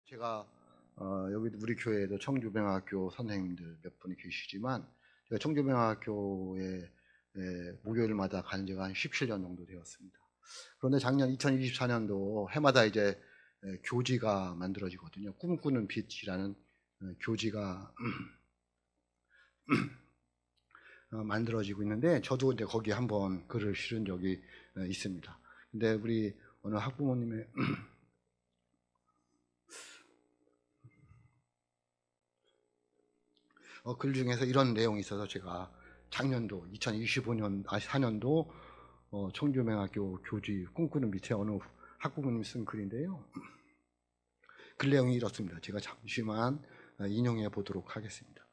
제가 여기 우리 교회에도 청주병학교 선생님들 몇 분이 계시지만 제가 청주병학교에 목요일마다 간 지가 한 17년 정도 되었습니다. 그런데 작년 2024년도 해마다 이제 교지가 만들어지거든요. 꿈꾸는 빛이라는 교지가 만들어지고 있는데 저도 이제 거기 한번 글을 실은 적이 있습니다. 근데 우리 어느 학부모님의 글 중에서 이런 내용이 있어서 제가 작년도 2025년 4년도 청주명학교 교지 꿈꾸는 밑에 어느 학부모님이 쓴 글인데요. 글 내용이 이렇습니다. 제가 잠시만 인용해 보도록 하겠습니다.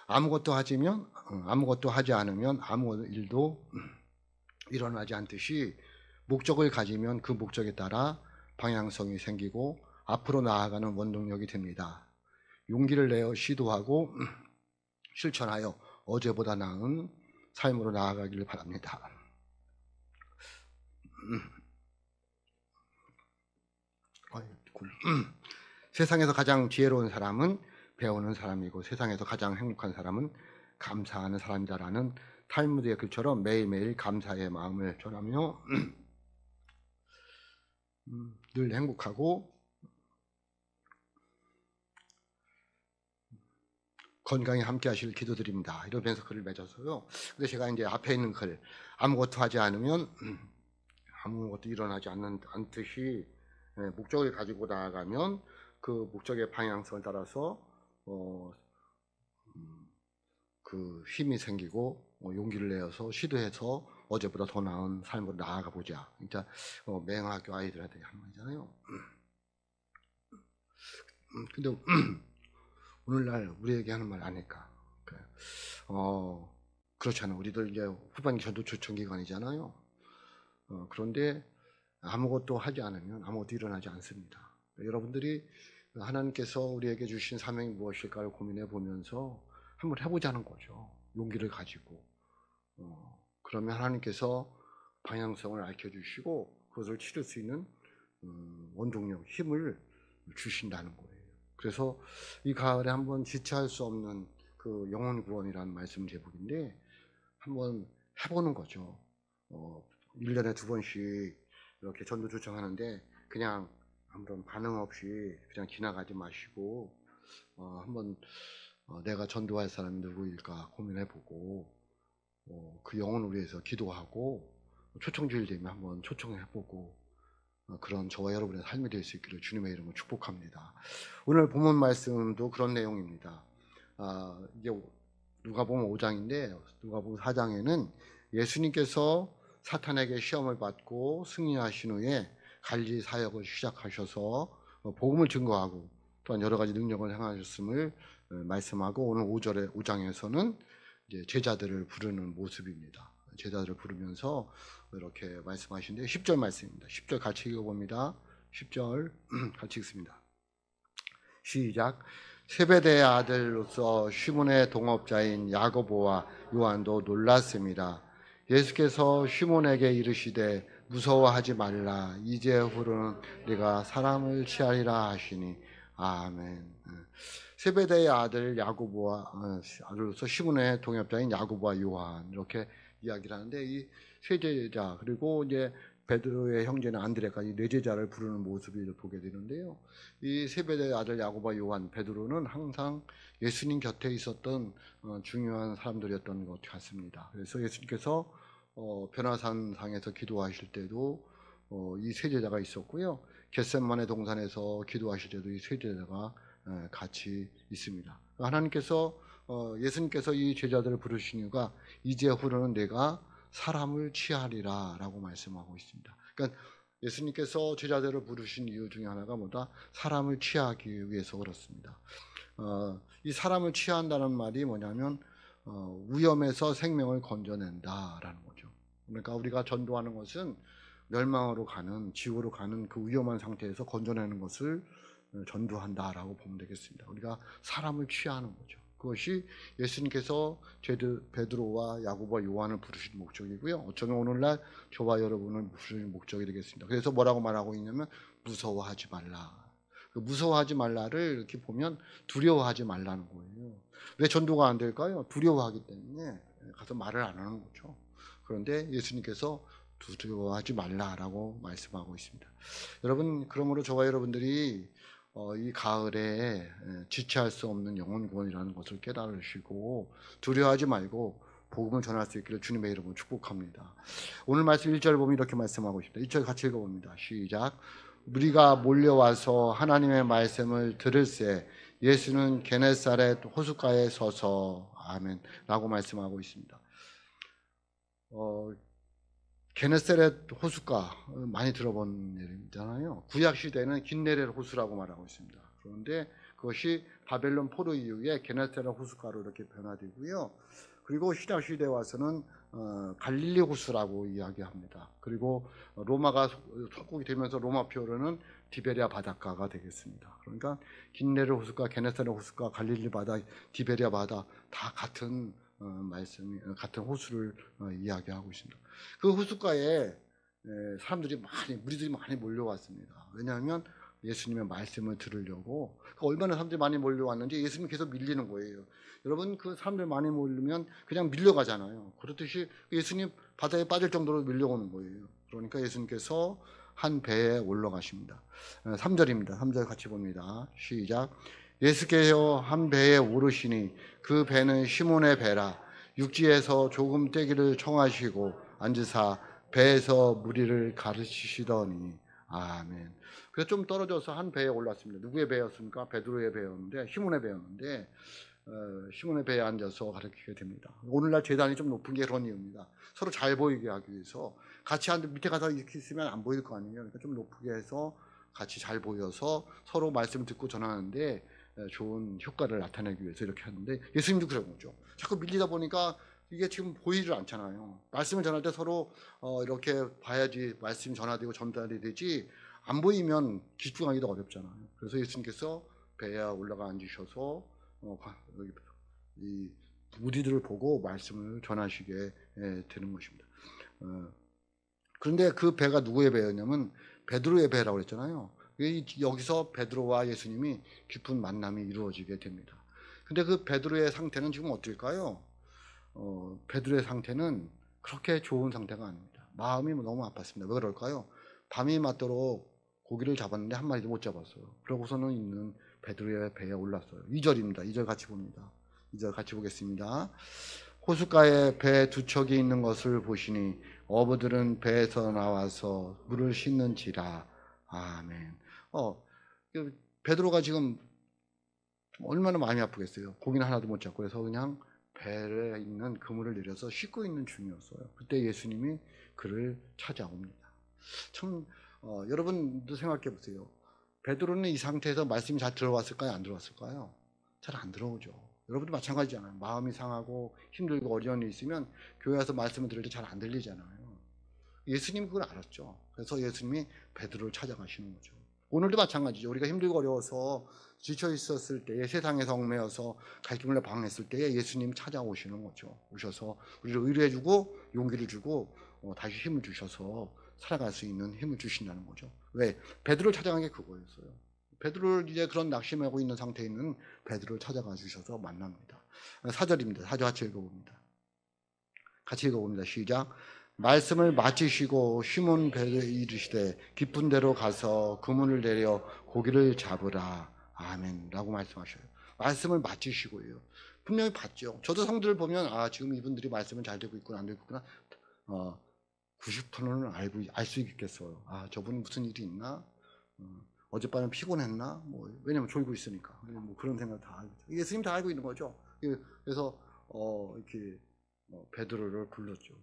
아무것도 하지 않으면 아무 일도 일어나지 않듯이 목적을 가지면 그 목적에 따라 방향성이 생기고 앞으로 나아가는 원동력이 됩니다. 용기를 내어 시도하고 실천하여 어제보다 나은 삶으로 나아가기를 바랍니다. 세상에서 가장 지혜로운 사람은 배우는 사람이고 세상에서 가장 행복한 사람은 감사하는 사람이다라는 탈무드의 글처럼 매일매일 감사의 마음을 전하며 늘 행복하고 건강히 함께 하시길 기도드립니다. 이러면서 글을 맺어서요. 근데 제가 이제 앞에 있는 글, 아무것도 하지 않으면 아무것도 일어나지 않듯이 목적을 가지고 나아가면 그 목적의 방향성을 따라서 그 힘이 생기고 용기를 내어서 시도해서 어제보다 더 나은 삶으로 나아가 보자. 진짜 맹학교 아이들한테 하는 말이잖아요. 근데 오늘날 우리에게 하는 말 아닐까? 그렇잖아요. 우리들 이제 후반기 전도 초청 기간이잖아요. 그런데 아무것도 하지 않으면 아무것도 일어나지 않습니다. 여러분들이 하나님께서 우리에게 주신 사명이 무엇일까를 고민해 보면서 한번 해보자는 거죠. 용기를 가지고. 그러면 하나님께서 방향성을 알려주시고 그것을 치를 수 있는 원동력, 힘을 주신다는 거예요. 그래서 이 가을에 한번 지체할 수 없는 그 영혼 구원이라는 말씀 제목인데 한번 해보는 거죠. 1년에 2번씩 이렇게 전도 초청하는데 그냥 한번 반응 없이 그냥 지나가지 마시고 한번 내가 전도할 사람이 누구일까 고민해보고 그 영혼을 위해서 기도하고 초청주일 되면 한번 초청해보고 그런 저와 여러분의 삶이 될 수 있기를 주님의 이름으로 축복합니다. 오늘 본문 말씀도 그런 내용입니다. 이게 누가복음 5장인데 누가복음 4장에는 예수님께서 사탄에게 시험을 받고 승리하신 후에 갈릴리 사역을 시작하셔서 복음을 증거하고 또한 여러 가지 능력을 행하셨음을 말씀하고 오늘 5장에서는 이제 제자들을 부르는 모습입니다. 제자들을 부르면서 이렇게 말씀하시는데 10절 말씀입니다. 10절 같이 읽어봅니다. 10절 같이 읽습니다. 시작. 세베대의 아들로서 시몬의 동업자인 야고보와 요한도 놀랐습니다. 예수께서 시몬에게 이르시되 무서워하지 말라. 이제후로는 네가 사람을 취하리라 하시니 아멘. 세베대의 아들 야고보와 아들로서 시몬의 동업자인 야고보와 요한 이렇게 이야기를 하는데 이 세 제자 그리고 이제 베드로의 형제는 안드레까지 네 제자를 부르는 모습을 보게 되는데요. 이 세베대의 아들 야고보와 요한, 베드로는 항상 예수님 곁에 있었던 중요한 사람들이었던 것 같습니다. 그래서 예수님께서 변화산상에서 기도하실 때도 이 세 제자가 있었고요. 겟세마네 동산에서 기도하실 때도 이 세 제자가 같이 있습니다. 하나님께서 예수님께서 이 제자들을 부르신 이유가 이제후로는 내가 사람을 취하리라 라고 말씀하고 있습니다. 그러니까 예수님께서 제자들을 부르신 이유 중에 하나가 뭐다? 사람을 취하기 위해서 그렇습니다. 이 사람을 취한다는 말이 뭐냐면 위험에서 생명을 건져낸다라는 거죠. 그러니까 우리가 전도하는 것은 멸망으로 가는 지옥으로 가는 그 위험한 상태에서 건져내는 것을 전도한다라고 보면 되겠습니다. 우리가 사람을 취하는 거죠. 그것이 예수님께서 베드로와 야고보와 요한을 부르신 목적이고요. 어쩌면 오늘날 저와 여러분을 부르신 목적이 되겠습니다. 그래서 뭐라고 말하고 있냐면 무서워하지 말라. 그 무서워하지 말라를 이렇게 보면 두려워하지 말라는 거예요. 왜 전도가 안 될까요? 두려워하기 때문에 가서 말을 안 하는 거죠. 그런데 예수님께서 두려워하지 말라라고 말씀하고 있습니다. 여러분, 그러므로 저와 여러분들이 이 가을에 지체할 수 없는 영혼 구원이라는 것을 깨달으시고 두려워하지 말고 복음을 전할 수 있기를 주님의 이름으로 축복합니다. 오늘 말씀 1절 보면 이렇게 말씀하고 있습니다. 1절 같이 읽어봅니다. 시작. 무리가 몰려와서 하나님의 말씀을 들을새 예수는 게네사렛 호숫가에 서서 아멘 라고 말씀하고 있습니다. 게네사렛 호숫가 많이 들어본 이름이잖아요. 구약 시대는 긴네렛 호수라고 말하고 있습니다. 그런데 그것이 바벨론 포로 이후에 게네사렛 호숫가로 이렇게 변화되고요. 그리고 신약 시대에 와서는 갈릴리 호수라고 이야기합니다. 그리고 로마가 속국이 되면서 로마 표로는 디베리아 바닷가가 되겠습니다. 그러니까 긴네렛 호수가, 게네사렛 호수가, 갈릴리 바다, 디베리아 바다 다 같은 말씀이 같은 호수를 이야기하고 있습니다. 그 호숫가에 사람들이 무리들이 많이 몰려왔습니다. 왜냐하면 예수님의 말씀을 들으려고. 얼마나 사람들이 많이 몰려왔는지 예수님 계속 밀리는 거예요. 여러분, 그 사람들 많이 몰리면 그냥 밀려가잖아요. 그렇듯이 예수님 바다에 빠질 정도로 밀려오는 거예요. 그러니까 예수님께서 한 배에 올라가십니다. 3절입니다. 3절 같이 봅니다. 시작. 예수께서 한 배에 오르시니 그 배는 시몬의 배라. 육지에서 조금 떼기를 청하시고 앉으사 배에서 무리를 가르치시더니 아멘. 그래서 좀 떨어져서 한 배에 올랐습니다. 누구의 배였습니까? 베드로의 배였는데, 시몬의 배였는데 시몬의 배에 앉아서 가르치게 됩니다. 오늘날 재단이 좀 높은 게 그런 이유입니다. 서로 잘 보이게 하기 위해서. 같이 앉아 밑에 가서 이렇게 있으면 안 보일 거 아니에요. 그러니까 좀 높게 해서 같이 잘 보여서 서로 말씀을 듣고 전하는데 좋은 효과를 나타내기 위해서 이렇게 하는데, 예수님도 그런 거죠. 자꾸 밀리다 보니까 이게 지금 보이질 않잖아요. 말씀을 전할 때 서로 이렇게 봐야지 말씀이 전화되고 전달이 되지, 안 보이면 집중하기도 어렵잖아요. 그래서 예수님께서 배에 올라가 앉으셔서 이 무리들을 보고 말씀을 전하시게 되는 것입니다. 그런데 그 배가 누구의 배였냐면 베드로의 배라고 했잖아요. 여기서 베드로와 예수님이 깊은 만남이 이루어지게 됩니다. 근데 그 베드로의 상태는 지금 어떨까요? 베드로의 상태는 그렇게 좋은 상태가 아닙니다. 마음이 너무 아팠습니다. 왜 그럴까요? 밤이 맞도록 고기를 잡았는데 한 마리도 못 잡았어요. 그러고서는 있는 베드로의 배에 올랐어요. 2절입니다. 2절 같이 봅니다. 2절 같이 보겠습니다. 호숫가에 배 두 척이 있는 것을 보시니 어부들은 배에서 나와서 물을 씻는지라. 아멘. 베드로가 지금 얼마나 마음이 아프겠어요. 고기는 하나도 못 잡고. 그래서 그냥 배에 있는 그물을 내려서 씻고 있는 중이었어요. 그때 예수님이 그를 찾아옵니다. 참 여러분도 생각해 보세요. 베드로는 이 상태에서 말씀이 잘 들어왔을까요? 안 들어왔을까요? 잘 안 들어오죠. 여러분도 마찬가지잖아요. 마음이 상하고 힘들고 어려움이 있으면 교회 와서 말씀을 들을 때 잘 안 들리잖아요. 예수님이 그걸 알았죠. 그래서 예수님이 베드로를 찾아가시는 거죠. 오늘도 마찬가지죠. 우리가 힘들고 어려워서 지쳐 있었을 때에, 세상에서 얽매여서 갈 길을 방황했을 때에 예수님 찾아오시는 거죠. 오셔서 우리를 의뢰해주고 용기를 주고 다시 힘을 주셔서 살아갈 수 있는 힘을 주신다는 거죠. 왜? 베드로를 찾아간 게 그거였어요. 베드로를 이제 그런 낙심하고 있는 상태에 있는 베드로를 찾아가 주셔서 만납니다. 4절입니다. 4절 같이 읽어봅니다. 같이 읽어봅니다. 시작. 말씀을 마치시고 시몬 베드로에게 이르시되 깊은 데로 가서 그물을 내려 고기를 잡으라. 아멘 라고 말씀하셔요. 말씀을 마치시고요. 분명히 봤죠. 저도 성들을 보면 지금 이분들이 말씀은 잘 되고 있구나 안 되고 있구나 90%는 알 수 있겠어요. 저분은 무슨 일이 있나? 어젯밤에 피곤했나? 왜냐면 졸고 있으니까. 그런 생각 다 알고 있죠. 예수님 다 알고 있는 거죠. 그래서 이렇게 베드로를 불렀죠.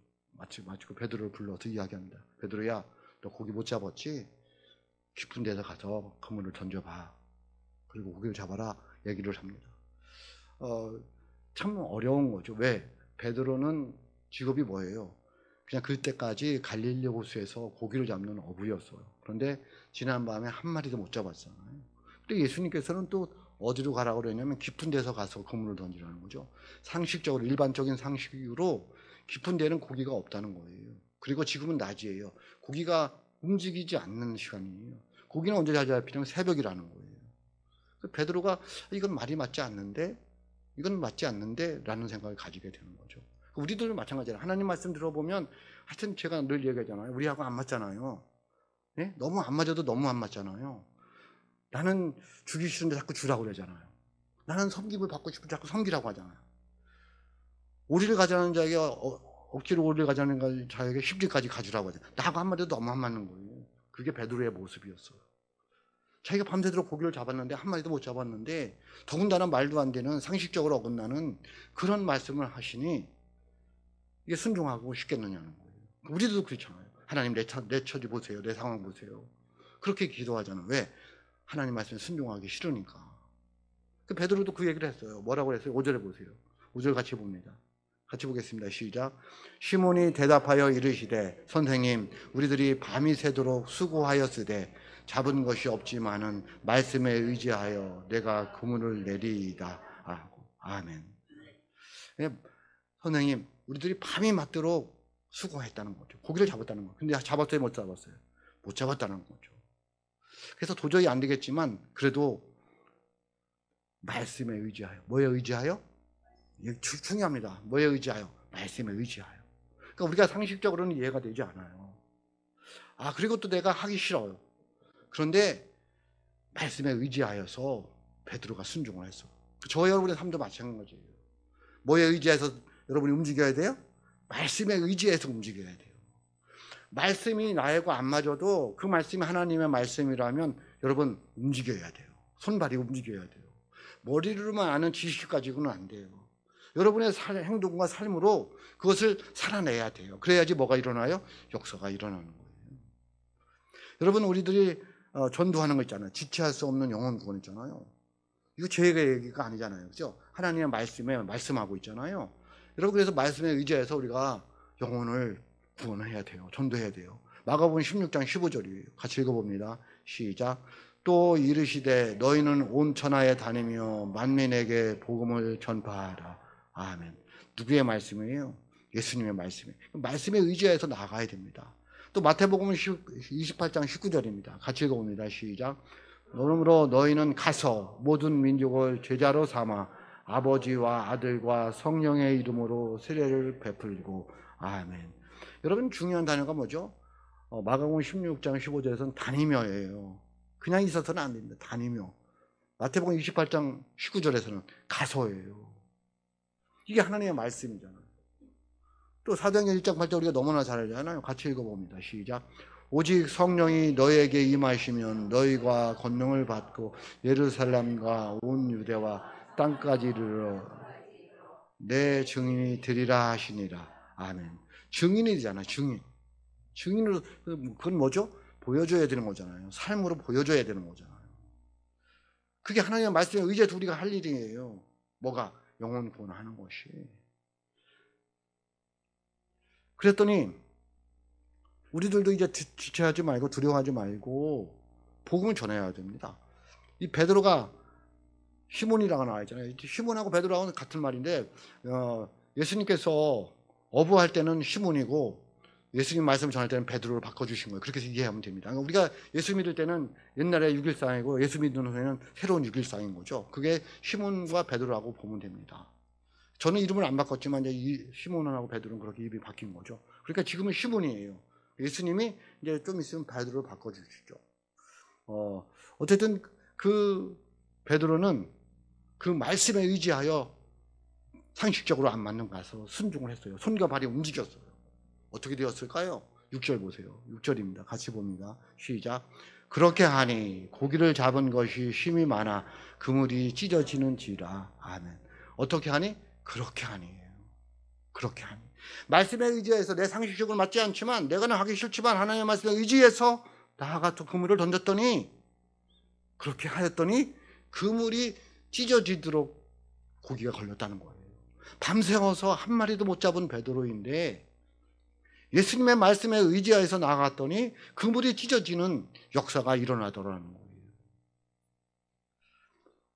마치고 베드로를 불러서 이야기합니다. 베드로야, 너 고기 못 잡았지? 깊은 데서 가서 그물을 던져봐. 그리고 고기를 잡아라. 얘기를 합니다. 참 어려운 거죠. 왜? 베드로는 직업이 뭐예요? 그냥 그때까지 갈릴리 호수에서 고기를 잡는 어부였어요. 그런데 지난 밤에 한 마리도 못 잡았잖아요. 근데 예수님께서는 또 어디로 가라고 그러냐면 깊은 데서 가서 그물을 던지라는 거죠. 상식적으로, 일반적인 상식으로 깊은 데는 고기가 없다는 거예요. 그리고 지금은 낮이에요. 고기가 움직이지 않는 시간이에요. 고기는 언제 잘 잡히냐면 새벽이라는 거예요. 베드로가 이건 말이 맞지 않는데, 이건 맞지 않는데 라는 생각을 가지게 되는 거죠. 우리들도 마찬가지예요. 하나님 말씀 들어보면 하여튼 제가 늘 얘기하잖아요. 우리하고 안 맞잖아요. 네? 너무 안 맞아도 너무 안 맞잖아요. 나는 주기 싫은데 자꾸 주라고 그러잖아요. 나는 섬김을 받고 싶은데 자꾸 섬기라고 하잖아요. 오리를 가자는 자에게 억지로 오리를 가자는 자에게 십리까지 가주라고 하잖아요. 나하고 안 맞아도 너무 안 맞는 거예요. 그게 베드로의 모습이었어요. 자기가 밤새도록 고기를 잡았는데 한 마리도 못 잡았는데 더군다나 말도 안 되는 상식적으로 어긋나는 그런 말씀을 하시니 이게 순종하고 싶겠느냐는 거예요. 우리도 그렇잖아요. 하나님 내 처지 보세요. 내 상황 보세요. 그렇게 기도하잖아요. 왜? 하나님 말씀에 순종하기 싫으니까. 베드로도 그 얘기를 했어요. 뭐라고 했어요? 5절에 보세요. 5절 같이 봅니다. 같이 보겠습니다. 시작. 시몬이 대답하여 이르시되 선생님 우리들이 밤이 새도록 수고하였으되 잡은 것이 없지만은 말씀에 의지하여 내가 그물을 내리이다 하고. 아멘. 선생님 우리들이 밤이 맞도록 수고했다는 거죠. 고기를 잡았다는 거죠. 근데 잡았어요? 못 잡았어요? 못 잡았다는 거죠. 그래서 도저히 안 되겠지만 그래도 말씀에 의지하여. 뭐에 의지하여? 이게 중요합니다. 뭐에 의지하여? 말씀에 의지하여. 그러니까 우리가 상식적으로는 이해가 되지 않아요. 그리고 또 내가 하기 싫어요. 그런데 말씀에 의지하여서 베드로가 순종을 했어. 저와 여러분의 삶도 마찬가지예요. 뭐에 의지해서 여러분이 움직여야 돼요? 말씀에 의지해서 움직여야 돼요. 말씀이 나하고 안 맞아도 그 말씀이 하나님의 말씀이라면 여러분 움직여야 돼요. 손발이 움직여야 돼요. 머리로만 아는 지식 가지고는 안 돼요. 여러분의 행동과 삶으로 그것을 살아내야 돼요. 그래야지 뭐가 일어나요? 역사가 일어나는 거예요. 여러분 우리들이 전도하는 거 있잖아요. 지체할 수 없는 영혼 구원 있잖아요. 이거 제 얘기가 아니잖아요. 그죠? 하나님의 말씀에 말씀하고 있잖아요. 여러분 그래서 말씀에 의지해서 우리가 영혼을 구원해야 돼요. 전도해야 돼요. 마가복음 16장 15절이에요. 같이 읽어봅니다. 시작. 또 이르시되 너희는 온 천하에 다니며 만민에게 복음을 전파하라. 아멘. 누구의 말씀이에요? 예수님의 말씀이에요. 말씀에 의지해서 나가야 됩니다. 또 마태복음 28장 19절입니다. 같이 읽어봅니다. 시작. 그러므로 너희는 가서 모든 민족을 제자로 삼아 아버지와 아들과 성령의 이름으로 세례를 베풀고. 아멘. 여러분 중요한 단어가 뭐죠? 마가복음 16장 15절에서는 다니며예요. 그냥 있어서는 안 됩니다. 다니며. 마태복음 28장 19절에서는 가서예요. 이게 하나님의 말씀이잖아요. 또 사도행전 1장 8절 우리가 너무나 잘 알잖아요. 같이 읽어봅니다. 시작. 오직 성령이 너희에게 임하시면 너희가 권능을 받고 예루살렘과 온 유대와 땅까지 이르러 내 증인이 되리라 하시니라. 아멘. 증인이잖아요. 증인. 증인으로 그건 뭐죠? 보여줘야 되는 거잖아요. 삶으로 보여줘야 되는 거잖아요. 그게 하나님의 말씀에 의지해서 우리가 할 일이에요. 뭐가? 영혼 구원하는 것이. 그랬더니 우리들도 이제 지체하지 말고 두려워하지 말고 복음을 전해야 됩니다. 이 베드로가 시몬이라고 나와 있잖아요. 시몬하고 베드로하고는 같은 말인데 예수님께서 어부할 때는 시몬이고 예수님 말씀을 전할 때는 베드로를 바꿔주신 거예요. 그렇게 이해하면 됩니다. 그러니까 우리가 예수 믿을 때는 옛날에 6일상이고 예수 믿는 후에는 새로운 6일상인 거죠. 그게 시몬과 베드로라고 보면 됩니다. 저는 이름을 안 바꿨지만 이제 시몬하고 베드로는 그렇게 이름이 바뀐 거죠. 그러니까 지금은 시몬이에요. 예수님이 이제 좀 있으면 베드로를 바꿔주시죠. 어쨌든 그 베드로는 그 말씀에 의지하여 상식적으로 안 맞는 가서 순종을 했어요. 손과 발이 움직였어요. 어떻게 되었을까요? 6절 보세요. 6절입니다. 같이 봅니다. 시작. 그렇게 하니 고기를 잡은 것이 힘이 많아 그물이 찢어지는지라. 아멘. 어떻게 하니? 그렇게 하니에요. 그렇게 하니. 말씀에 의지해서 내 상식적으로 맞지 않지만 내가는 하기 싫지만 하나님의 말씀에 의지해서 나아가 또 그물을 던졌더니 그렇게 하였더니 그물이 찢어지도록 고기가 걸렸다는 거예요. 밤새워서 한 마리도 못 잡은 베드로인데 예수님의 말씀에 의지해서 나아갔더니 그물이 찢어지는 역사가 일어나더라는 거예요.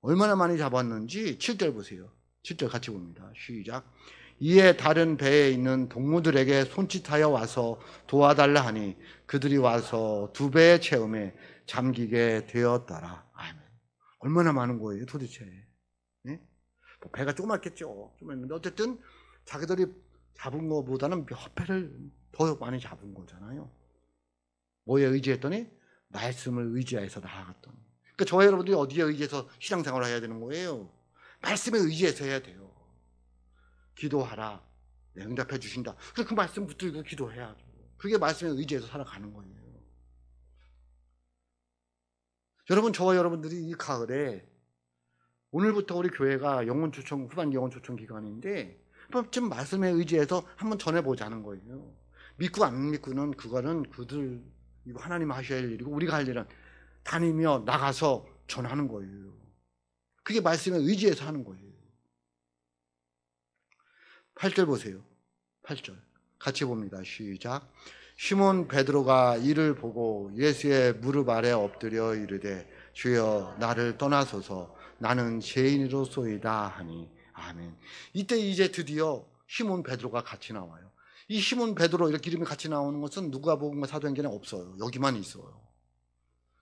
얼마나 많이 잡았는지 7절 보세요. 7절 같이 봅니다. 시작. 이에 다른 배에 있는 동무들에게 손짓하여 와서 도와달라 하니 그들이 와서 두 배의 채움에 잠기게 되었더라. 아멘. 얼마나 많은 거예요 도대체. 예? 뭐 배가 조그맣겠죠. 조그맣는데 어쨌든 자기들이 잡은 것보다는 몇 배를 더 많이 잡은 거잖아요. 뭐에 의지했더니 말씀을 의지해서 나아갔던. 그러니까 저와 여러분들이 어디에 의지해서 신앙생활을 해야 되는 거예요? 말씀에 의지해서 해야 돼요. 기도하라. 네, 응답해 주신다. 그래서 그 말씀 붙들고 기도해야죠. 그게 말씀에 의지해서 살아가는 거예요. 여러분, 저와 여러분들이 이 가을에 오늘부터 우리 교회가 영혼초청, 후반기 영혼초청 기간인데 좀 말씀에 의지해서 한번 전해보자는 거예요. 믿고 안 믿고는 그거는 그들 하나님 하셔야 할 일이고 우리가 할 일은 다니며 나가서 전하는 거예요. 그게 말씀에 의지해서 하는 거예요. 8절 보세요. 8절 같이 봅니다. 시작. 시몬 베드로가 이를 보고 예수의 무릎 아래 엎드려 이르되 주여 나를 떠나소서 나는 죄인이로소이다 하니 아멘. 이때 이제 드디어 시몬 베드로가 같이 나와요. 이 시몬 베드로 이렇게 이름이 같이 나오는 것은 누가복음과 사도행전에 없어요. 여기만 있어요.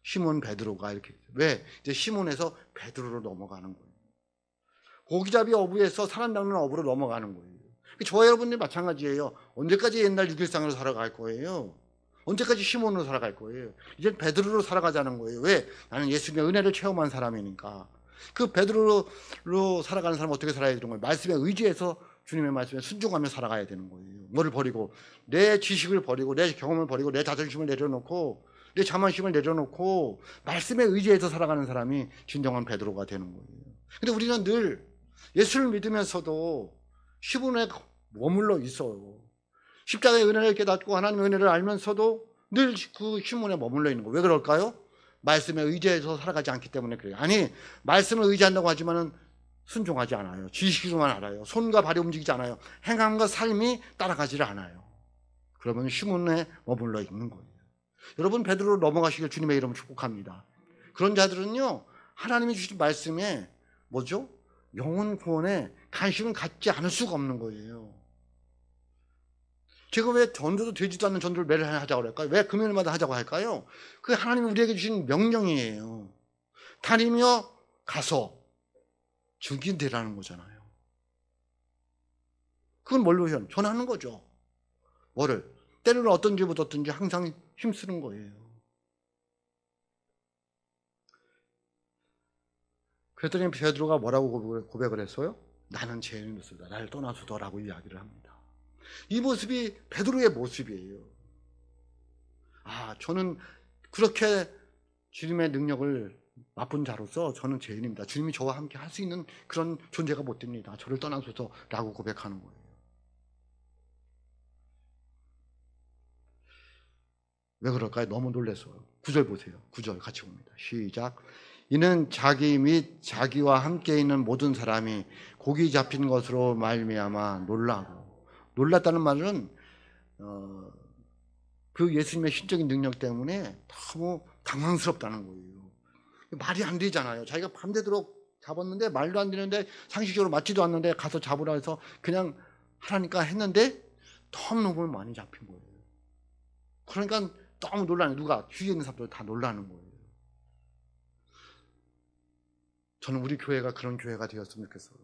시몬 베드로가 이렇게. 왜? 이제 시몬에서 베드로로 넘어가는 거예요. 고기잡이 어부에서 사람 낚는 어부로 넘어가는 거예요. 저와 여러분들이 마찬가지예요. 언제까지 옛날 6일상으로 살아갈 거예요? 언제까지 시몬으로 살아갈 거예요? 이제 베드로로 살아가자는 거예요. 왜? 나는 예수님의 은혜를 체험한 사람이니까. 그 베드로로 살아가는 사람은 어떻게 살아야 되는 거예요? 말씀에 의지해서 주님의 말씀에 순종하며 살아가야 되는 거예요. 뭐를 버리고? 내 지식을 버리고 내 경험을 버리고 내 자존심을 내려놓고 내 자만심을 내려놓고 말씀에 의지해서 살아가는 사람이 진정한 베드로가 되는 거예요. 근데 우리는 늘 예수를 믿으면서도 시몬에 머물러 있어요. 십자가의 은혜를 깨닫고 하나님의 은혜를 알면서도 늘 그 시몬에 머물러 있는 거예요. 왜 그럴까요? 말씀에 의지해서 살아가지 않기 때문에 그래요. 아니, 말씀을 의지한다고 하지만은 순종하지 않아요. 지식으로만 알아요. 손과 발이 움직이지 않아요. 행함과 삶이 따라가지를 않아요. 그러면 시몬에 머물러 있는 거예요. 여러분, 베드로로 넘어가시길 주님의 이름으로 축복합니다. 그런 자들은요, 하나님이 주신 말씀에 뭐죠? 영혼 구원에 관심을 갖지 않을 수가 없는 거예요. 제가 왜 전도도 되지도 않는 전도를 매일 하자고 할까요? 왜 금요일마다 하자고 할까요? 그게 하나님이 우리에게 주신 명령이에요. 다니며 가서 증인 되라는 거잖아요. 그건 뭘로 전하는 거죠. 뭐를? 때로는 어떤 죄보다 어떤 죄 항상 힘쓰는 거예요. 그랬더니 베드로가 뭐라고 고백을 했어요? 나는 죄인이었습니다. 나를 떠나소서라고 이야기를 합니다. 이 모습이 베드로의 모습이에요. 저는 그렇게 주님의 능력을 맛본 자로서 저는 죄인입니다. 주님이 저와 함께 할 수 있는 그런 존재가 못 됩니다. 저를 떠나소서라고 고백하는 거예요. 왜 그럴까요? 너무 놀랐어요. 9절 보세요. 9절 같이 봅니다. 시작. 이는 자기 및 자기와 함께 있는 모든 사람이 고기 잡힌 것으로 말미암아 놀라고. 놀랐다는 말은 그 예수님의 신적인 능력 때문에 너무 당황스럽다는 거예요. 말이 안 되잖아요. 자기가 밤새도록 잡았는데 말도 안 되는데 상식적으로 맞지도 않는데 가서 잡으라 해서 그냥 하라니까 했는데 너무너무 많이 잡힌 거예요. 그러니까 너무 놀라는, 누가? 주위에 있는 사람들 다 놀라는 거예요. 저는 우리 교회가 그런 교회가 되었으면 좋겠어요.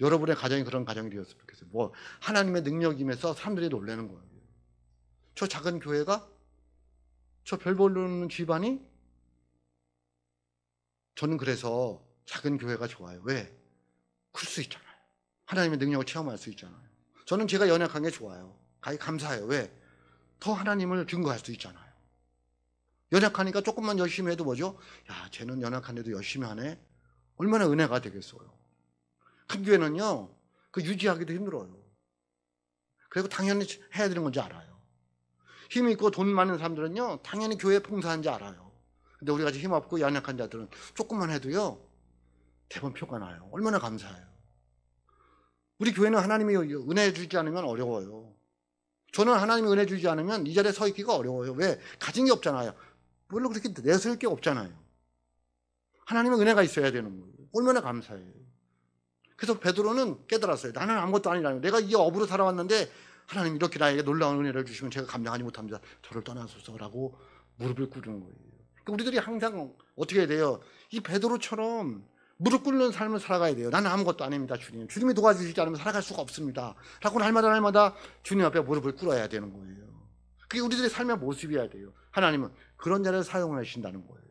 여러분의 가정이 그런 가정이 되었으면 좋겠어요. 하나님의 능력임에서 사람들이 놀라는 거예요. 저 작은 교회가, 저 별 모르는 집안이, 저는 그래서 작은 교회가 좋아요. 왜? 클 수 있잖아요. 하나님의 능력을 체험할 수 있잖아요. 저는 제가 연약한 게 좋아요. 감사해요. 왜? 더 하나님을 증거할 수 있잖아요. 연약하니까 조금만 열심히 해도 뭐죠? 야, 쟤는 연약한데도 열심히 하네. 얼마나 은혜가 되겠어요. 큰 교회는요, 그 유지하기도 힘들어요. 그리고 당연히 해야 되는 건지 알아요. 힘 있고 돈 많은 사람들은요, 당연히 교회에 봉사하는지 알아요. 근데 우리 같이 힘 없고 연약한 자들은 조금만 해도요, 대번 표가 나요. 얼마나 감사해요. 우리 교회는 하나님이 은혜 주지 않으면 어려워요. 저는 하나님이 은혜 주지 않으면 이 자리에 서 있기가 어려워요. 왜? 가진 게 없잖아요. 별로 그렇게 내세울 게 없잖아요. 하나님의 은혜가 있어야 되는 거예요. 얼마나 감사해요. 그래서 베드로는 깨달았어요. 나는 아무것도 아니라요. 내가 이 업으로 살아왔는데 하나님 이렇게 나에게 놀라운 은혜를 주시면 제가 감당하지 못합니다. 저를 떠나소서라고 무릎을 꿇은 거예요. 우리들이 항상 어떻게 해야 돼요? 이 베드로처럼 무릎 꿇는 삶을 살아가야 돼요. 나는 아무것도 아닙니다, 주님. 주님이 도와주시지 않으면 살아갈 수가 없습니다. 라고 날마다 주님 앞에 무릎을 꿇어야 되는 거예요. 그게 우리들의 삶의 모습이어야 돼요. 하나님은 그런 자를 사용하신다는 거예요.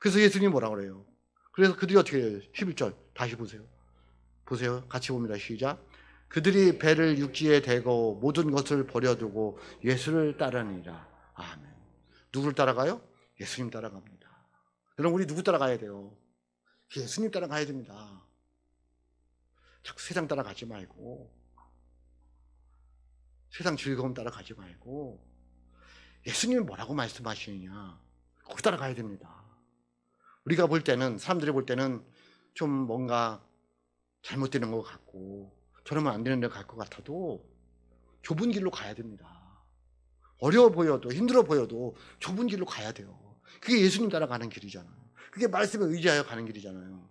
그래서 예수님이 뭐라 그래요? 그래서 그들이 어떻게 해요? 11절 다시 보세요. 보세요. 같이 봅니다. 시작. 그들이 배를 육지에 대고 모든 것을 버려두고 예수를 따르니라. 아멘. 누구를 따라가요? 예수님 따라갑니다. 여러분, 우리 누구 따라가야 돼요? 예수님 따라가야 됩니다. 자꾸 세상 따라가지 말고, 세상 즐거움 따라가지 말고, 예수님이 뭐라고 말씀하시느냐, 거기 따라가야 됩니다. 우리가 볼 때는, 사람들이 볼 때는 좀 뭔가 잘못되는 것 같고, 저러면 안 되는 것 같아도 좁은 길로 가야 됩니다. 어려워 보여도, 힘들어 보여도 좁은 길로 가야 돼요. 그게 예수님 따라가는 길이잖아요. 그게 말씀에 의지하여 가는 길이잖아요.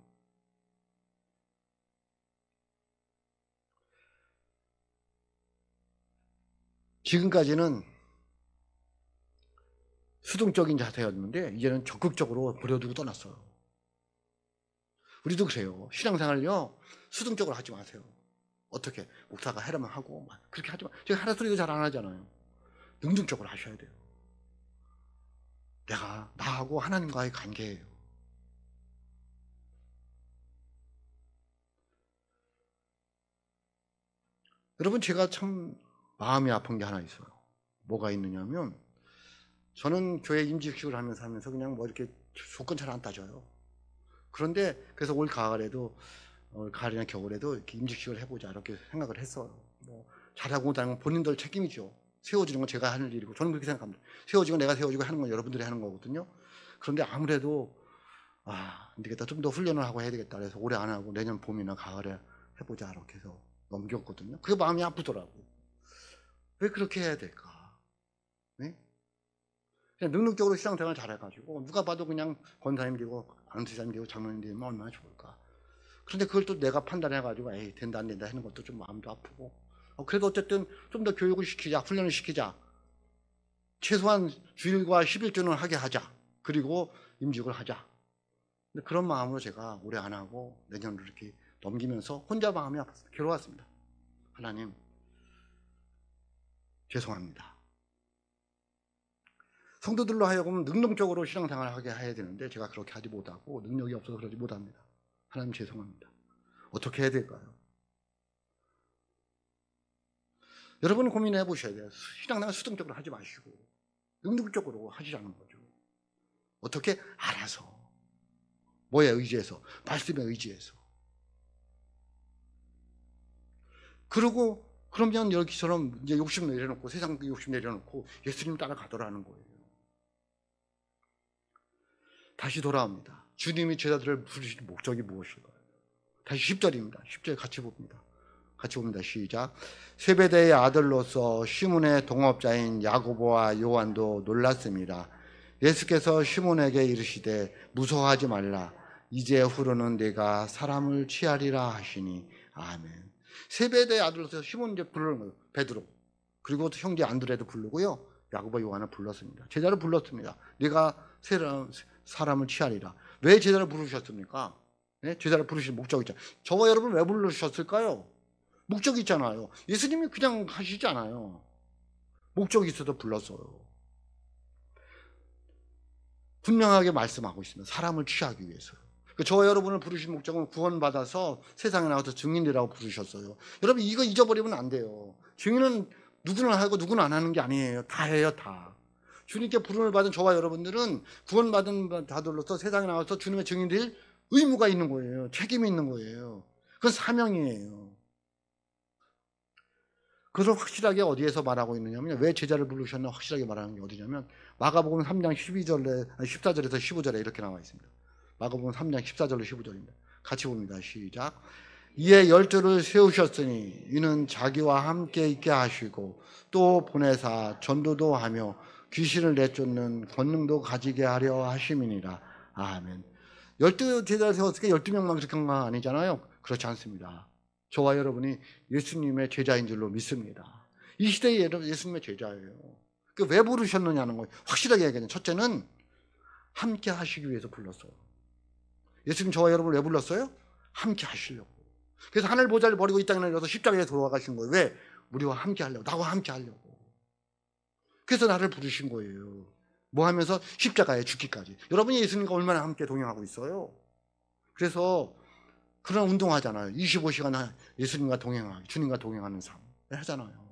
지금까지는 수동적인 자세였는데 이제는 적극적으로 버려두고 떠났어요. 우리도 그래요. 신앙생활요, 수동적으로 하지 마세요. 어떻게? 목사가 하라면 하고 그렇게 하지 마. 제가 하라 소리도 잘 안 하잖아요. 능동적으로 하셔야 돼요. 내가 나하고 하나님과의 관계예요. 여러분, 제가 참 마음이 아픈 게 하나 있어요. 뭐가 있느냐면, 저는 교회 임직식을 하면서 그냥 뭐 이렇게 조건 잘 안 따져요. 그런데 그래서 올 가을에도, 가을이나 겨울에도 이렇게 임직식을 해보자 이렇게 생각을 했어요. 뭐 잘하고 못하는 건 본인들 책임이죠. 세워주는 건 제가 하는 일이고, 저는 그렇게 생각합니다. 세워지고 내가 세워지고 하는 건 여러분들이 하는 거거든요. 그런데 아무래도 안 되겠다, 좀 더 훈련을 하고 해야 되겠다 그래서 올해 안 하고 내년 봄이나 가을에 해보자 이렇게 해서 넘겼거든요. 그게 마음이 아프더라고요. 왜 그렇게 해야 될까? 네? 그냥 능력적으로 신앙생활 잘해가지고 누가 봐도 그냥 권사님 되고 강수사님 되고 장로님 되면 얼마나 좋을까. 그런데 그걸 또 내가 판단해가지고 에이 된다 안 된다 하는 것도 좀 마음도 아프고, 그래도 어쨌든 좀 더 교육을 시키자, 훈련을 시키자, 최소한 주일과 11주는 하게 하자, 그리고 임직을 하자. 근데 그런 마음으로 제가 올해 안 하고 내년으로 이렇게 넘기면서 혼자 마음이 아팠어요. 괴로웠습니다. 하나님 죄송합니다. 성도들로 하여금 능동적으로 신앙생활을 하게 해야 되는데 제가 그렇게 하지 못하고 능력이 없어서 그러지 못합니다. 하나님 죄송합니다. 어떻게 해야 될까요? 여러분 고민해 보셔야 돼요. 신앙생활 수동적으로 하지 마시고 능동적으로 하시자는 거죠. 어떻게? 알아서. 뭐에 의지해서? 말씀에 의지해서. 그러면 여기처럼 이제 욕심 내려놓고, 세상 욕심 내려놓고 예수님 따라가더라는 거예요. 다시 돌아옵니다. 주님이 제자들을 부르신 목적이 무엇일까요? 다시 10절입니다. 10절 같이 봅니다. 시작. 세베대의 아들로서 시몬의 동업자인 야고보와 요한도 놀랐습니다. 예수께서 시몬에게 이르시되 무서워하지 말라. 이제 후로는 내가 사람을 취하리라 하시니. 아멘. 세베대의 아들로서 시몬 이제 부르는 거예요. 베드로. 그리고 형제 안드레도 부르고요. 야고보 요한을 불렀습니다. 제자를 불렀습니다. 네가 사람을 취하리라. 왜 제자를 부르셨습니까? 네? 제자를 부르신 목적이 있잖아요. 저와 여러분 왜 부르셨을까요? 목적이 있잖아요. 예수님이 그냥 하시지 않아요. 목적이 있어서 불렀어요. 분명하게 말씀하고 있습니다. 사람을 취하기 위해서요. 저와 여러분을 부르신 목적은 구원받아서 세상에 나와서 증인이라고 부르셨어요. 여러분 이거 잊어버리면 안 돼요. 증인은 누구는 하고 누구는 안 하는 게 아니에요. 다 해요, 다. 주님께 부름을 받은 저와 여러분들은 구원받은 자들로서 세상에 나와서 주님의 증인 될 의무가 있는 거예요. 책임이 있는 거예요. 그건 사명이에요. 그것을 확실하게 어디에서 말하고 있느냐면, 왜 제자를 부르셨나 확실하게 말하는 게 어디냐면 마가복음 3장 14절에서 15절에 이렇게 나와 있습니다. 마가복음 3장 14절로 15절입니다. 같이 봅니다. 시작. 이에 12를 세우셨으니 이는 자기와 함께 있게 하시고 또 보내사 전도도 하며 귀신을 내쫓는 권능도 가지게 하려 하심이니라. 아멘. 12 제자를 세웠으니까 12명만 그렇게 한 거 아니잖아요. 그렇지 않습니다. 저와 여러분이 예수님의 제자인 줄로 믿습니다. 이 시대에 예수님의 제자예요. 그 왜 부르셨느냐는 거예요. 확실하게 얘기하면 첫째는 함께 하시기 위해서 불렀어요. 예수님 저와 여러분을 왜 불렀어요? 함께 하시려고. 그래서 하늘 보좌를 버리고 이 땅에 내려서 십자가에 돌아가신 거예요. 왜? 우리와 함께 하려고. 나와 함께 하려고. 그래서 나를 부르신 거예요. 뭐 하면서? 십자가에 죽기까지. 여러분이 예수님과 얼마나 함께 동행하고 있어요? 그래서 그런 운동하잖아요. 25시간 예수님과 동행하기, 주님과 동행하는 삶 하잖아요.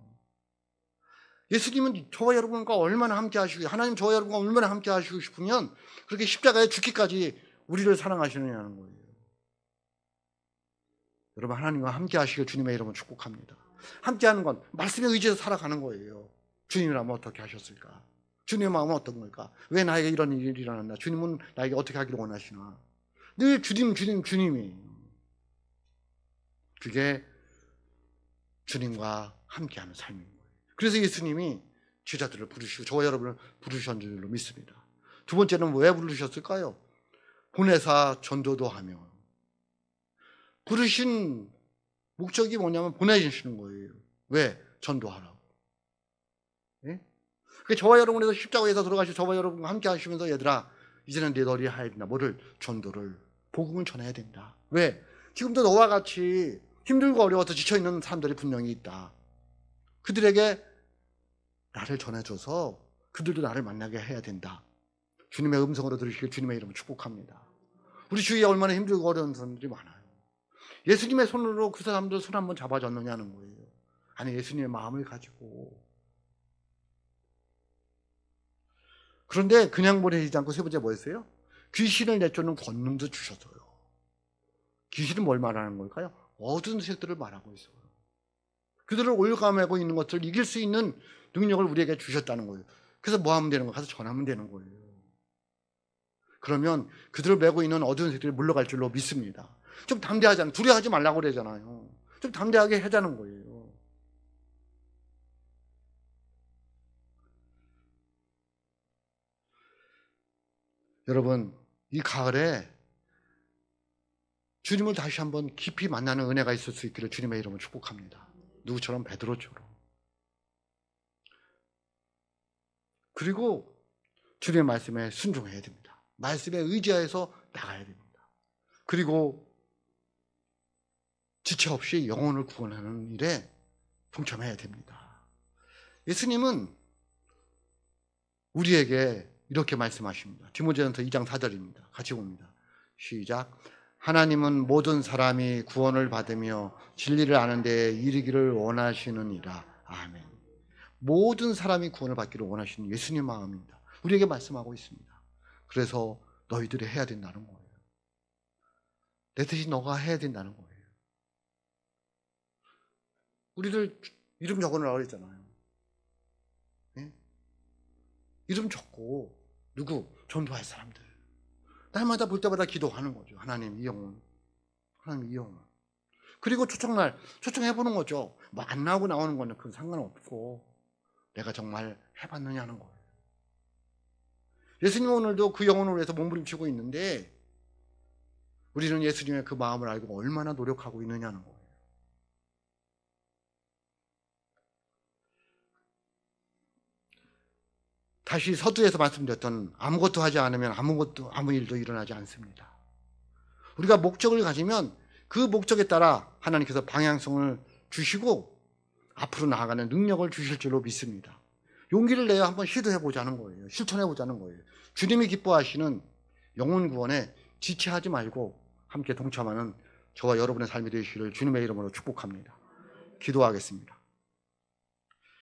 예수님은 저와 여러분과 얼마나 함께 하시고, 하나님 저와 여러분과 얼마나 함께 하시고 싶으면 그렇게 십자가에 죽기까지 우리를 사랑하시느냐는 거예요. 여러분, 하나님과 함께 하시길 주님의 이름으로 축복합니다. 함께 하는 건 말씀에 의지해서 살아가는 거예요. 주님이라면 어떻게 하셨을까? 주님의 마음은 어떤 걸까? 왜 나에게 이런 일이 일어났나? 주님은 나에게 어떻게 하기를 원하시나? 늘 주님이. 그게 주님과 함께하는 삶인 거예요. 그래서 예수님이 제자들을 부르시고 저와 여러분을 부르신 줄로 믿습니다. 두 번째는 왜 부르셨을까요? 보내사 전도도 하며. 부르신 목적이 뭐냐면 보내주시는 거예요. 왜? 전도하라고. 예? 그러니까 저와 여러분에서 십자가에서 들어가시고 저와 여러분과 함께 하시면서 얘들아 이제는 내 너리 해야 된다. 뭐를? 전도를. 복음을 전해야 된다. 왜? 지금도 너와 같이 힘들고 어려워서 지쳐있는 사람들이 분명히 있다. 그들에게 나를 전해줘서 그들도 나를 만나게 해야 된다. 주님의 음성으로 들으시길 주님의 이름으로 축복합니다. 우리 주위에 얼마나 힘들고 어려운 사람들이 많아요. 예수님의 손으로 그 사람들 손 한번 잡아줬느냐는 거예요. 아니 예수님의 마음을 가지고. 그런데 그냥 보내지 않고 세 번째 뭐였어요? 귀신을 내쫓는 권능도 주셨어요. 귀신은 뭘 말하는 걸까요? 어두운 색들을 말하고 있어요. 그들을 올가매고 있는 것들을 이길 수 있는 능력을 우리에게 주셨다는 거예요. 그래서 뭐 하면 되는 거예요? 가서 전하면 되는 거예요. 그러면 그들을 메고 있는 어두운 색들이 물러갈 줄로 믿습니다. 좀 담대하잖아요. 두려워하지 말라고 그러잖아요. 좀 담대하게 하자는 거예요. 여러분, 이 가을에 주님을 다시 한번 깊이 만나는 은혜가 있을 수 있기를 주님의 이름으로 축복합니다. 누구처럼? 베드로처럼. 그리고 주님의 말씀에 순종해야 됩니다. 말씀에 의지해서 나가야 됩니다. 그리고 지체 없이 영혼을 구원하는 일에 동참해야 됩니다. 예수님은 우리에게 이렇게 말씀하십니다. 디모데전서 2장 4절입니다. 같이 봅니다. 시작. 하나님은 모든 사람이 구원을 받으며 진리를 아는 데에 이르기를 원하시느니라. 아멘. 모든 사람이 구원을 받기를 원하시는 예수님 마음입니다. 우리에게 말씀하고 있습니다. 그래서 너희들이 해야 된다는 거예요. 내 대신 너가 해야 된다는 거예요. 우리들 이름 적어놓으라고 그랬잖아요. 네? 이름 적고 누구? 전도할 사람들. 날마다 볼 때마다 기도하는 거죠. 하나님 이 영혼. 하나님 이 영혼. 그리고 초청해보는 거죠. 뭐 안 나오고 나오는 거는 그건 상관없고 내가 정말 해봤느냐는 거예요. 예수님 오늘도 그 영혼을 위해서 몸부림치고 있는데 우리는 예수님의 그 마음을 알고 얼마나 노력하고 있느냐는 거예요. 다시 서두에서 말씀드렸던 아무것도 하지 않으면 아무 일도 일어나지 않습니다. 우리가 목적을 가지면 그 목적에 따라 하나님께서 방향성을 주시고 앞으로 나아가는 능력을 주실 줄로 믿습니다. 용기를 내어 한번 시도해보자는 거예요. 실천해보자는 거예요. 주님이 기뻐하시는 영혼 구원에 지체하지 말고 함께 동참하는 저와 여러분의 삶이 되시기를 주님의 이름으로 축복합니다. 기도하겠습니다.